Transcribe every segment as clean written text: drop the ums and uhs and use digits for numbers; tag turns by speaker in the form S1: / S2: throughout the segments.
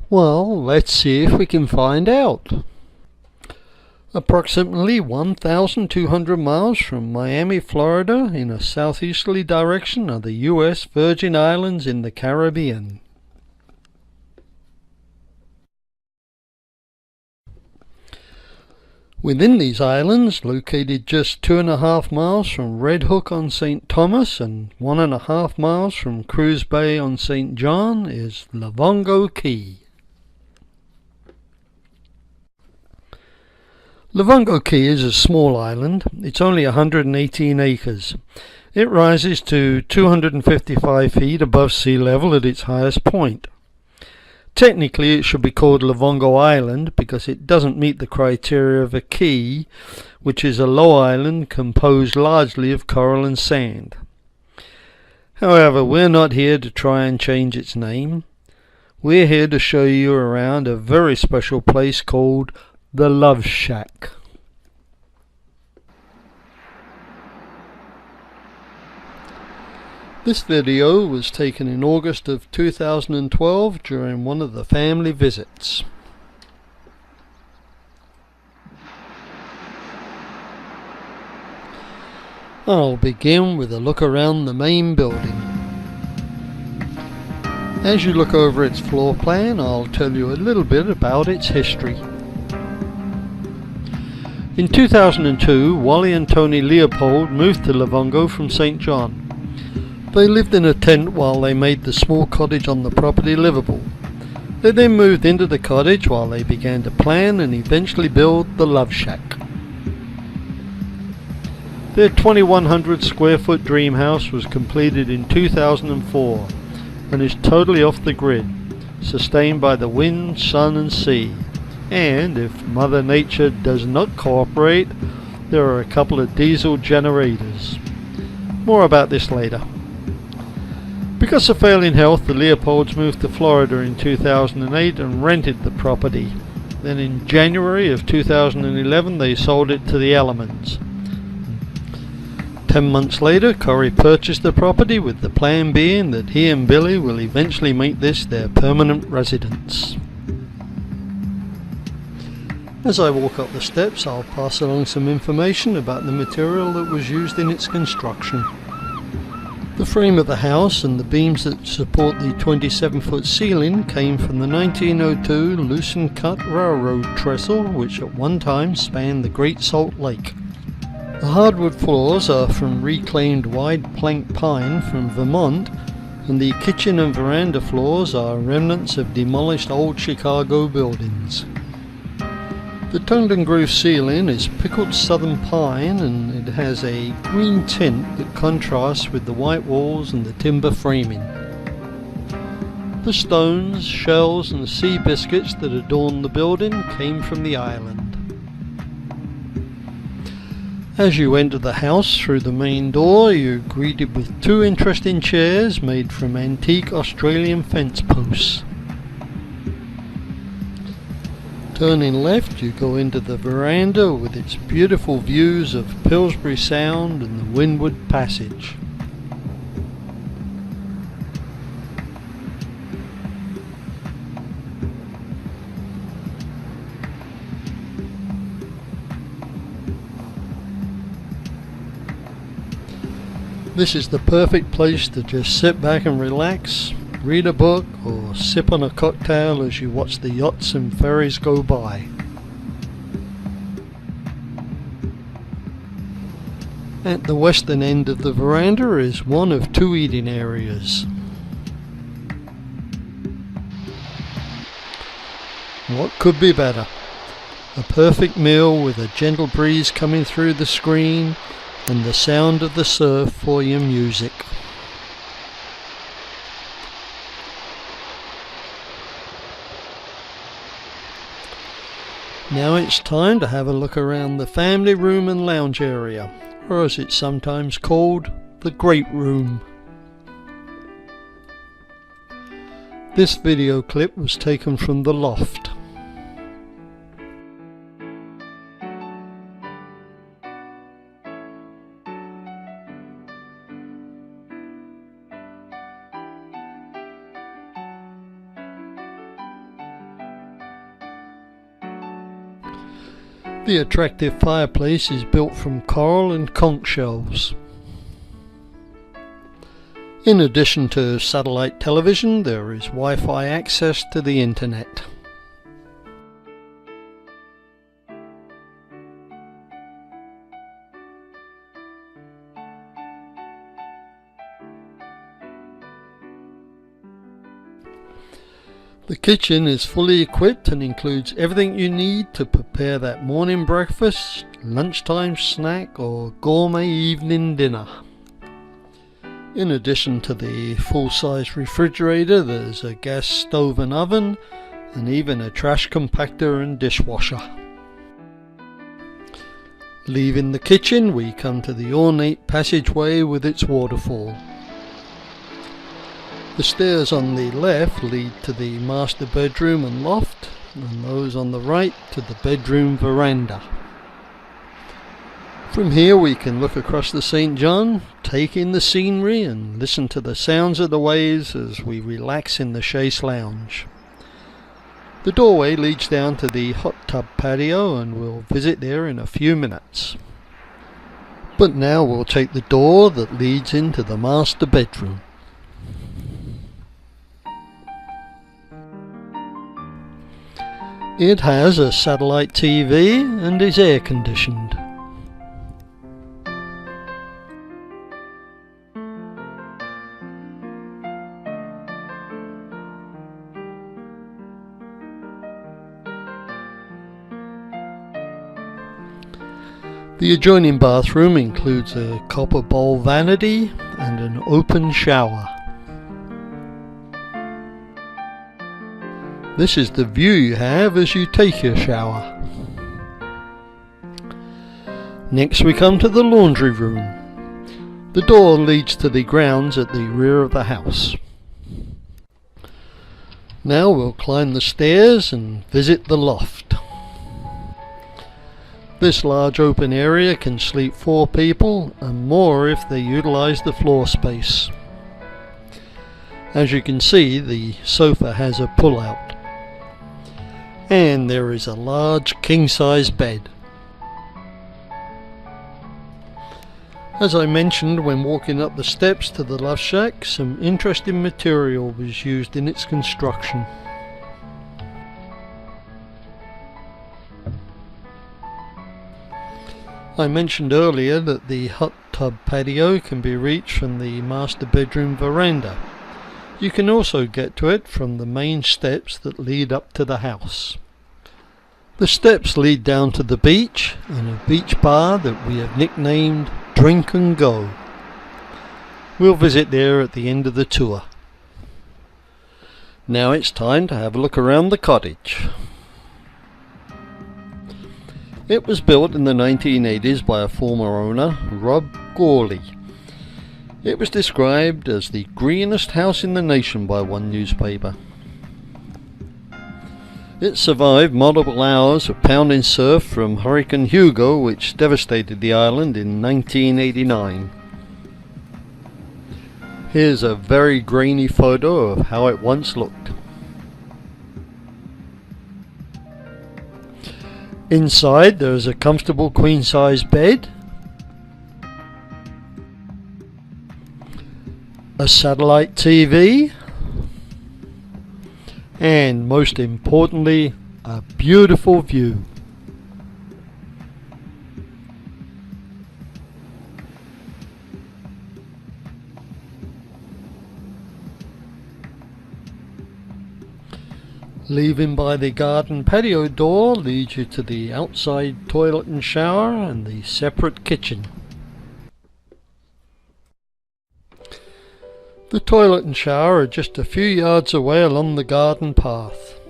S1: Well, let's see if we can find out. Approximately 1,200 miles from Miami, Florida, in a southeasterly direction, are the U.S. Virgin Islands in the Caribbean. Within these islands, located just 2.5 miles from Red Hook on St. Thomas and 1.5 miles from Cruz Bay on St. John, is Lovango Key. Lovango Key is a small island. It's only 118 acres. It rises to 255 feet above sea level at its highest point. Technically, it should be called Lovango Island because it doesn't meet the criteria of a key, which is a low island composed largely of coral and sand. However, we're not here to try and change its name. We're here to show you around a very special place called the Love Shack. This video was taken in August of 2012 during one of the family visits. I'll begin with a look around the main building. As you look over its floor plan, I'll tell you a little bit about its history. In 2002, Wally and Tony Leopold moved to Lovango from St. John. They lived in a tent while they made the small cottage on the property livable. They then moved into the cottage while they began to plan and eventually build the Love Shack. Their 2,100 square foot dream house was completed in 2004 and is totally off the grid, sustained by the wind, sun and sea. And if Mother Nature does not cooperate, there are a couple of diesel generators. More about this later. Because of failing health, the Leopolds moved to Florida in 2008 and rented the property. Then in January of 2011 they sold it to the Elements. 10 months later, Corey purchased the property with the plan being that he and Billy will eventually make this their permanent residence. As I walk up the steps, I'll pass along some information about the material that was used in its construction. The frame of the house and the beams that support the 27-foot ceiling came from the 1902 loosened cut railroad trestle which at one time spanned the Great Salt Lake. The hardwood floors are from reclaimed wide plank pine from Vermont, and the kitchen and veranda floors are remnants of demolished old Chicago buildings. The toned and grooved ceiling is pickled southern pine and it has a green tint that contrasts with the white walls and the timber framing. The stones, shells and sea biscuits that adorn the building came from the island. As you enter the house through the main door, you're greeted with two interesting chairs made from antique Australian fence posts. Turning left, you go into the veranda with its beautiful views of Pillsbury Sound and the Windward Passage. This is the perfect place to just sit back and relax, read a book or sip on a cocktail as you watch the yachts and ferries go by. At the western end of the veranda is one of two eating areas. What could be better? A perfect meal with a gentle breeze coming through the screen and the sound of the surf for your music. Now it's time to have a look around the family room and lounge area, or as it's sometimes called, the Great Room. This video clip was taken from the loft. The attractive fireplace is built from coral and conch shells. In addition to satellite television, there is Wi-Fi access to the internet. The kitchen is fully equipped and includes everything you need to prepare that morning breakfast, lunchtime snack or gourmet evening dinner. In addition to the full-size refrigerator, there's a gas stove and oven, and even a trash compactor and dishwasher. Leaving the kitchen, we come to the ornate passageway with its waterfall. The stairs on the left lead to the master bedroom and loft, and those on the right to the bedroom veranda. From here we can look across the St. John, take in the scenery and listen to the sounds of the waves as we relax in the chaise lounge. The doorway leads down to the hot tub patio and we'll visit there in a few minutes. But now we'll take the door that leads into the master bedroom. It has a satellite TV and is air conditioned. The adjoining bathroom includes a copper bowl vanity and an open shower. This is the view you have as you take your shower. Next we come to the laundry room. The door leads to the grounds at the rear of the house. Now we'll climb the stairs and visit the loft. This large open area can sleep 4 people and more if they utilize the floor space. As you can see, the sofa has a pull-out. And there is a large king-size bed. As I mentioned when walking up the steps to the love shack, some interesting material was used in its construction. I mentioned earlier that the hot tub patio can be reached from the master bedroom veranda. You can also get to it from the main steps that lead up to the house. The steps lead down to the beach and a beach bar that we have nicknamed Drink and Go. We'll visit there at the end of the tour. Now it's time to have a look around the cottage. It was built in the 1980s by a former owner, Rob Gawley. It was described as the greenest house in the nation by one newspaper. It survived multiple hours of pounding surf from Hurricane Hugo, which devastated the island in 1989. Here's a very grainy photo of how it once looked. Inside there is a comfortable queen-size bed, a satellite TV, and most importantly, a beautiful view. Leaving by the garden patio door leads you to the outside toilet and shower and the separate kitchen. The toilet and shower are just a few yards away along the garden path,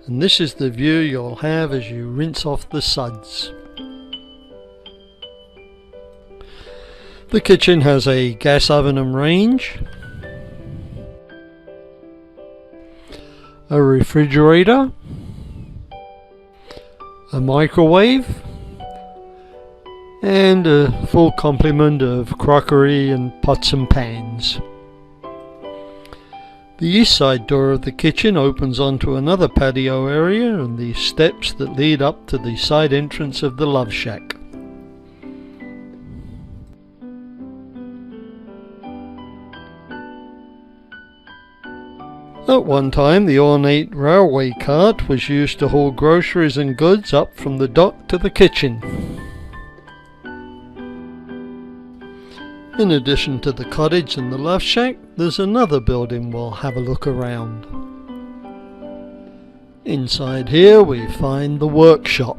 S1: and this is the view you'll have as you rinse off the suds. The kitchen has a gas oven and range, a refrigerator, a microwave, and a full complement of crockery and pots and pans. The east side door of the kitchen opens onto another patio area and the steps that lead up to the side entrance of the love shack. At one time, the ornate railway cart was used to haul groceries and goods up from the dock to the kitchen. In addition to the cottage and the love shack, there's another building we'll have a look around. Inside here we find the workshop.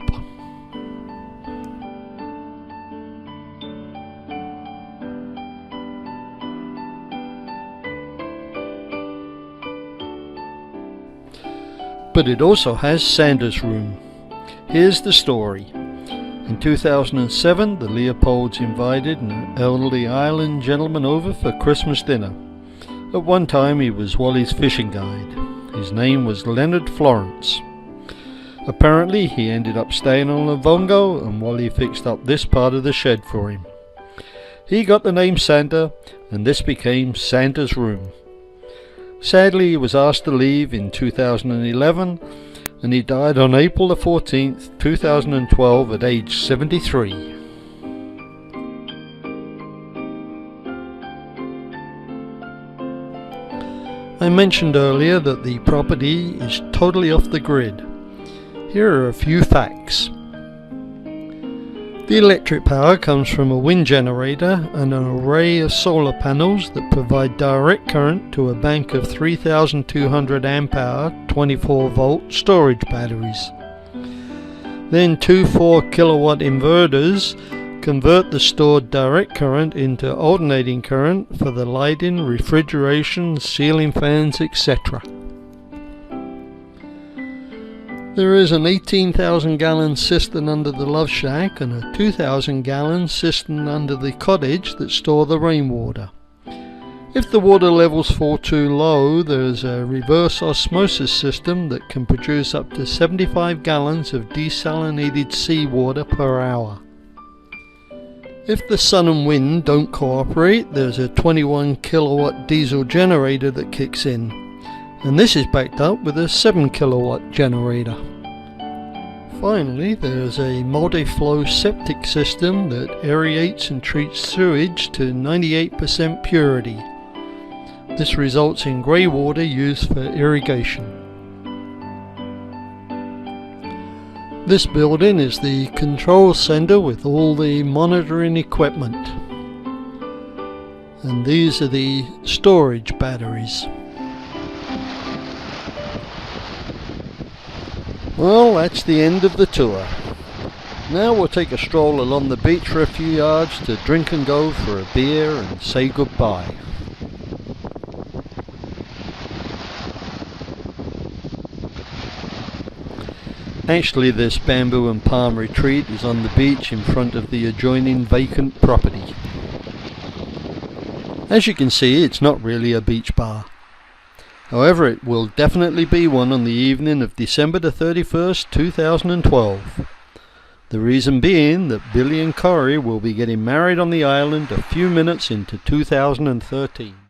S1: But it also has Santa's room. Here's the story. In 2007, the Leopolds invited an elderly island gentleman over for Christmas dinner. At one time he was Wally's fishing guide. His name was Leonard Florence. Apparently he ended up staying on Lovango and Wally fixed up this part of the shed for him. He got the name Santa and this became Santa's room. Sadly he was asked to leave in 2011 and he died on April the 14th, 2012 at age 73. I mentioned earlier that the property is totally off the grid. Here are a few facts. The electric power comes from a wind generator and an array of solar panels that provide direct current to a bank of 3,200 amp hour 24 volt storage batteries. Then two 4 kilowatt inverters convert the stored direct current into alternating current for the lighting, refrigeration, ceiling fans, etc. There is an 18,000 gallon cistern under the love shack and a 2,000 gallon cistern under the cottage that store the rainwater. If the water levels fall too low, there is a reverse osmosis system that can produce up to 75 gallons of desalinated seawater per hour. If the sun and wind don't cooperate, there's a 21 kilowatt diesel generator that kicks in, and this is backed up with a 7 kilowatt generator. Finally, there's a multi-flow septic system that aerates and treats sewage to 98% purity. This results in grey water used for irrigation. This building is the control center with all the monitoring equipment. And these are the storage batteries. Well, that's the end of the tour. Now we'll take a stroll along the beach for a few yards to drink and go for a beer and say goodbye. Actually, this bamboo and palm retreat is on the beach in front of the adjoining vacant property. As you can see, it's not really a beach bar. However, it will definitely be one on the evening of December the 31st, 2012. The reason being that Billy and Corey will be getting married on the island a few minutes into 2013.